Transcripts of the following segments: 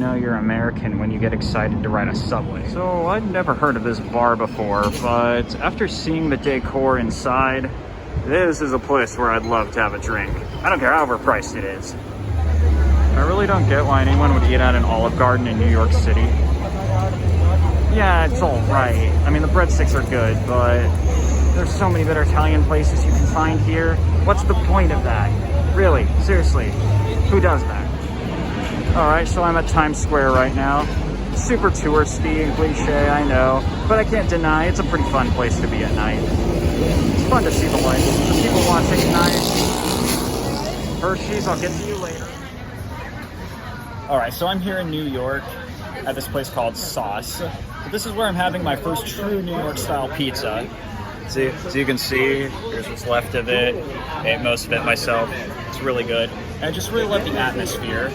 know you're American when you get excited to ride a subway. So I'd never heard of this bar before, but after seeing the decor inside, this is a place where I'd love to have a drink. I don't care how overpriced it is. I really don't get why anyone would eat at an Olive Garden in New York City. Yeah, it's all right. I mean, the breadsticks are good, but there's so many better Italian places you can find here. What's the point of that? Really, seriously, who does that? All right, so I'm at Times Square right now. Super touristy and cliche, I know, but I can't deny it's a pretty fun place to be at night. It's fun to see the lights, the people watching at night. Hershey's, I'll get to you later. All right, so I'm here in New York at this place called Sauce. But this is where I'm having my first true New York style pizza. So you can see, here's what's left of it. I ate most of it myself. It's really good. And I just really love the atmosphere.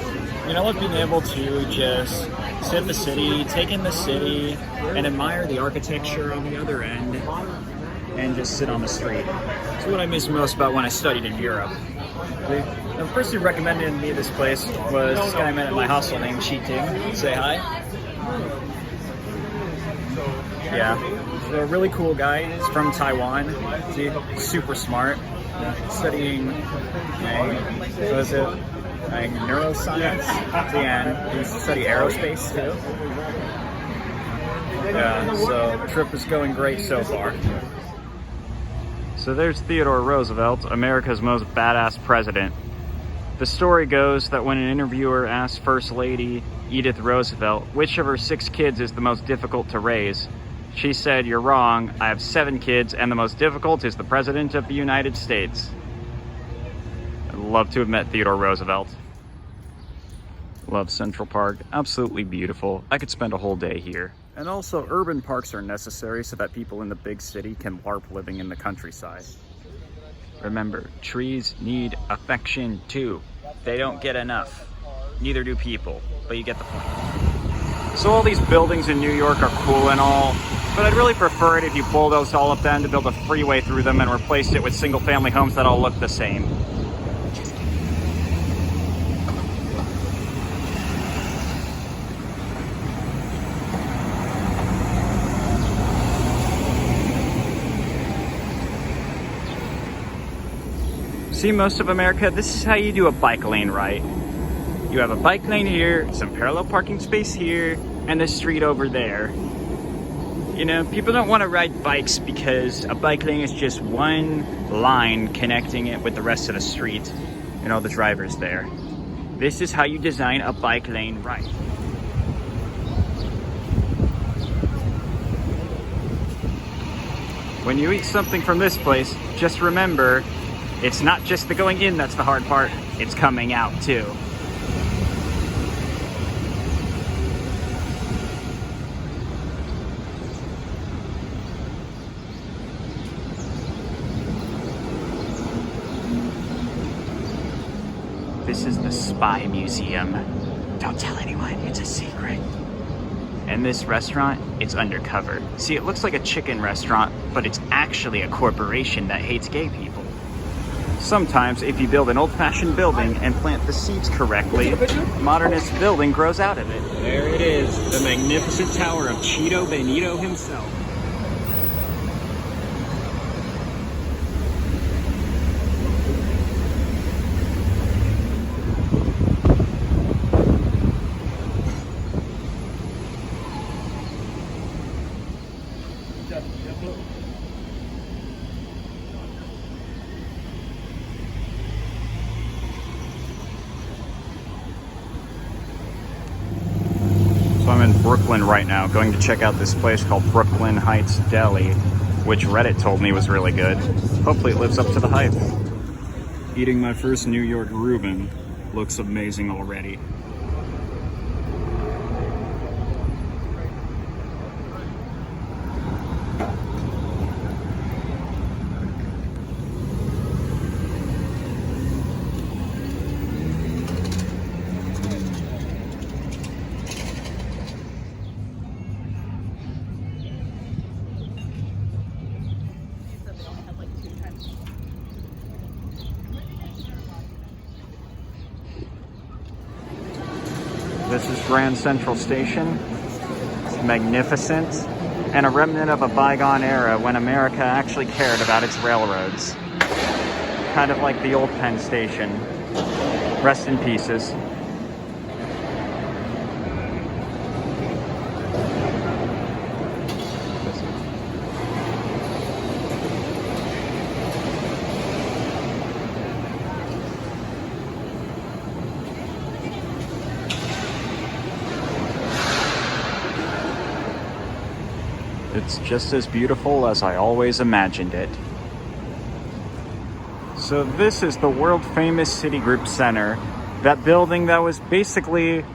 You know, I love being able to just sit in the city, take in the city, and admire the architecture on the other end, and just sit on the street. It's what I miss most about when I studied in Europe. The person who recommended me this place was this guy I met at my hostel named Chi Ting. Say hi. Yeah, he's a really cool guy. He's from Taiwan. He's super smart. Studying, neuroscience, and he used to study aerospace too. Yeah, so the trip is going great so far. So there's Theodore Roosevelt, America's most badass president. The story goes that when an interviewer asked First Lady Edith Roosevelt which of her 6 kids is the most difficult to raise, she said, "You're wrong, I have 7 kids and the most difficult is the President of the United States." I'd love to have met Theodore Roosevelt. Love Central Park, absolutely beautiful. I could spend a whole day here. And also, urban parks are necessary so that people in the big city can LARP living in the countryside. Remember, trees need affection too. They don't get enough. Neither do people, but you get the point. So all these buildings in New York are cool and all, but I'd really prefer it if you bulldozed all of them to build a freeway through them and replaced it with single-family homes that all look the same. See, most of America, this is how you do a bike lane right. You have a bike lane here, some parallel parking space here, and the street over there. You know, people don't want to ride bikes because a bike lane is just one line connecting it with the rest of the street and all the drivers there. This is how you design a bike lane right. When you eat something from this place, just remember, it's not just the going in that's the hard part, it's coming out too. This is the Spy Museum. Don't tell anyone, it's a secret. And this restaurant, it's undercover. See, it looks like a chicken restaurant, but it's actually a corporation that hates gay people. Sometimes, if you build an old-fashioned building and plant the seeds correctly, a modernist building grows out of it. There it is, the magnificent tower of Cheeto Benito himself. So I'm in Brooklyn right now, going to check out this place called Brooklyn Heights Deli, which Reddit told me was really good. Hopefully it lives up to the hype. Eating my first New York Reuben. Looks amazing already. This is Grand Central Station. It's magnificent, and a remnant of a bygone era when America actually cared about its railroads. Kind of like the old Penn Station. Rest in pieces. It's just as beautiful as I always imagined it. So this is the world-famous Citigroup Center, that building that was basically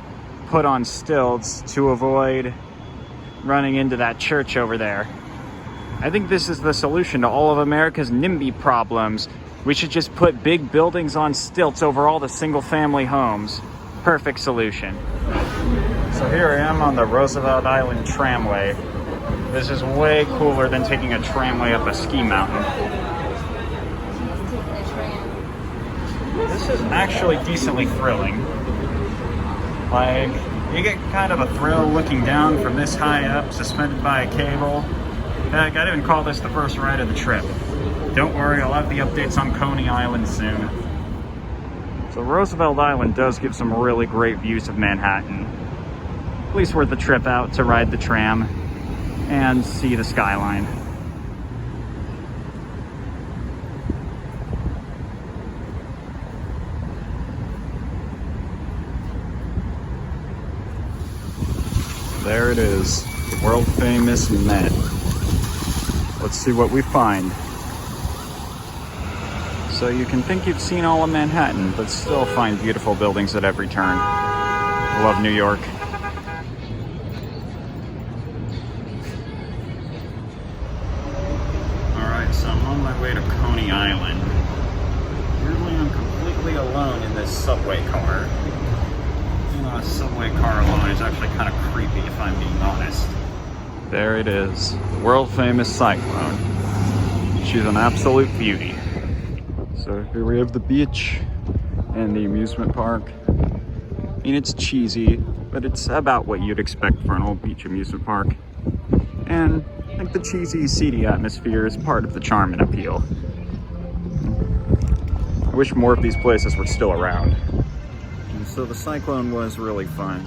put on stilts to avoid running into that church over there. I think this is the solution to all of America's NIMBY problems. We should just put big buildings on stilts over all the single-family homes. Perfect solution. So here I am on the Roosevelt Island tramway. This is way cooler than taking a tramway up a ski mountain. This is actually decently thrilling. Like, you get kind of a thrill looking down from this high up, suspended by a cable. Heck, I'd even call this the first ride of the trip. Don't worry, I'll have the updates on Coney Island soon. So Roosevelt Island does give some really great views of Manhattan. At least worth the trip out to ride the tram and see the skyline. There it is, the world-famous Met. Let's see what we find. So you can think you've seen all of Manhattan, but still find beautiful buildings at every turn. Love New York. Alright, so I'm on my way to Coney Island. Weirdly, I'm completely alone in this subway car. A subway car alone is actually kind of creepy, if I'm being honest. There it is, the world-famous Cyclone. She's an absolute beauty. So here we have the beach and the amusement park. I mean, it's cheesy, but it's about what you'd expect for an old beach amusement park. And I think the cheesy, seedy atmosphere is part of the charm and appeal. I wish more of these places were still around. So the Cyclone was really fun.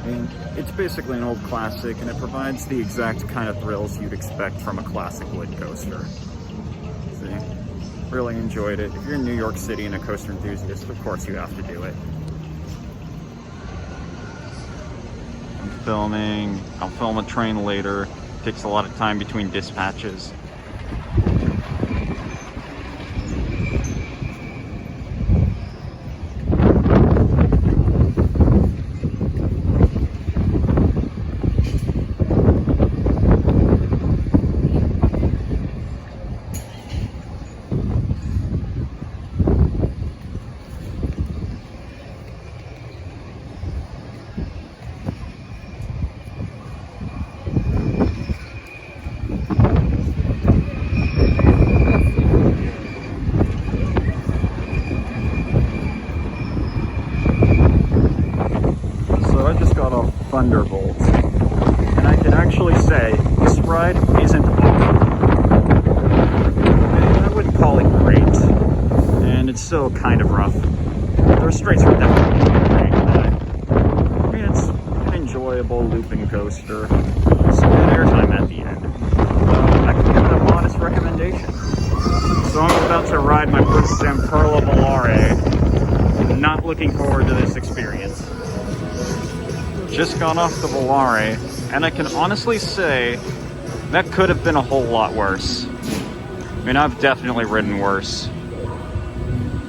And it's basically an old classic, and it provides the exact kind of thrills you'd expect from a classic wood coaster. See? Really enjoyed it. If you're in New York City and a coaster enthusiast, of course you have to do it. I'm filming. I'll film a train later. It takes a lot of time between dispatches. Thunderbolt, and I can actually say this ride isn't awful. I wouldn't call it great, and it's still kind of rough. The restraints are definitely great, but I mean, it's an enjoyable looping coaster. It's good airtime at the end. I can give it a modest recommendation. So I'm about to ride my first Zamperla Volare. Not looking forward to this experience. Just got off the Volare, and I can honestly say that could have been a whole lot worse. I mean, I've definitely ridden worse.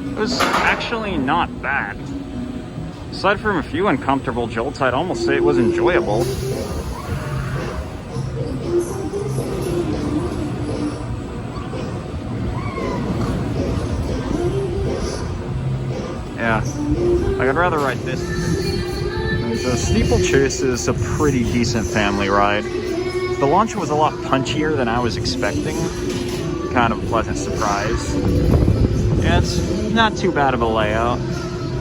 It was actually not bad. Aside from a few uncomfortable jolts, I'd almost say it was enjoyable. Yeah, like I'd rather ride this. The Steeplechase is a pretty decent family ride. The launch was a lot punchier than I was expecting. Kind of a pleasant surprise. Yeah, it's not too bad of a layout.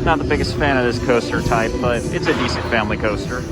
Not the biggest fan of this coaster type, but it's a decent family coaster.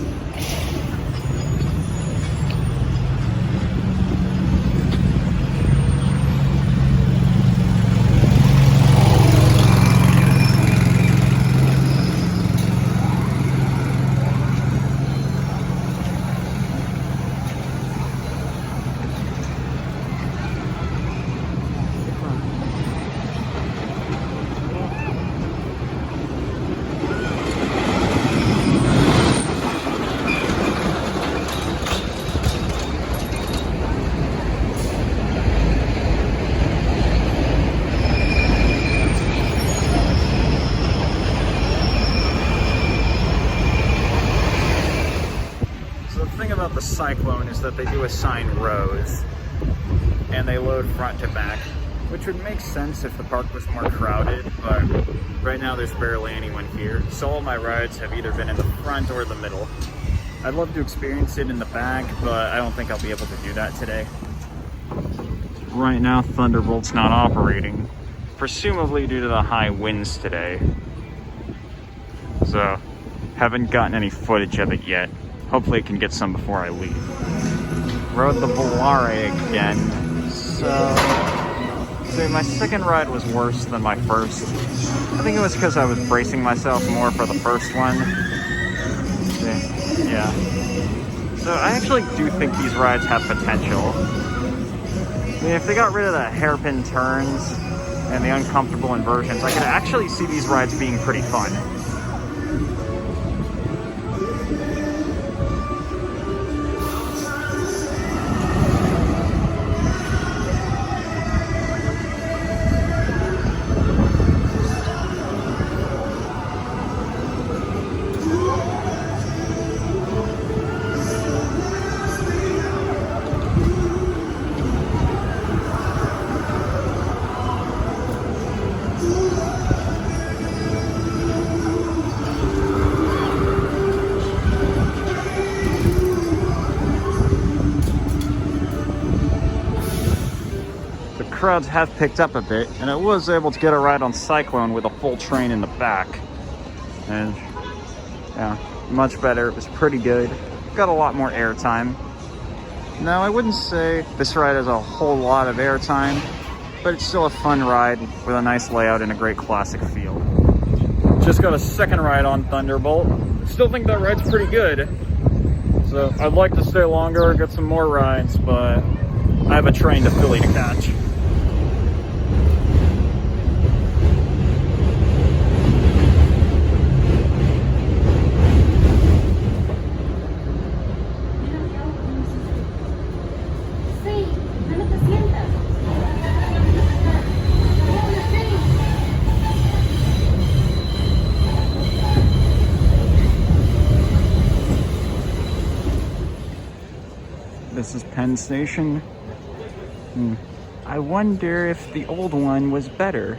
The Cyclone is that they do assign rows and they load front to back, which would make sense if the park was more crowded, but right now there's barely anyone here, so all my rides have either been in the front or the middle. I'd love to experience it in the back, but I don't think I'll be able to do that today. Right now Thunderbolt's not operating, presumably due to the high winds today, so haven't gotten any footage of it yet. Hopefully I can get some before I leave. Rode the Volare again. So my second ride was worse than my first. I think it was because I was bracing myself more for the first one. Yeah. So I actually do think these rides have potential. I mean, if they got rid of the hairpin turns and the uncomfortable inversions, I could actually see these rides being pretty fun. Crowds have picked up a bit, and I was able to get a ride on Cyclone with a full train in the back, and yeah, much better. It was pretty good. Got a lot more airtime. Now, I wouldn't say this ride has a whole lot of airtime, but it's still a fun ride with a nice layout and a great classic feel. Just got a second ride on Thunderbolt. Still think that ride's pretty good, so I'd like to stay longer, get some more rides, but I have a train to Philly to catch. This is Penn Station. I wonder if the old one was better.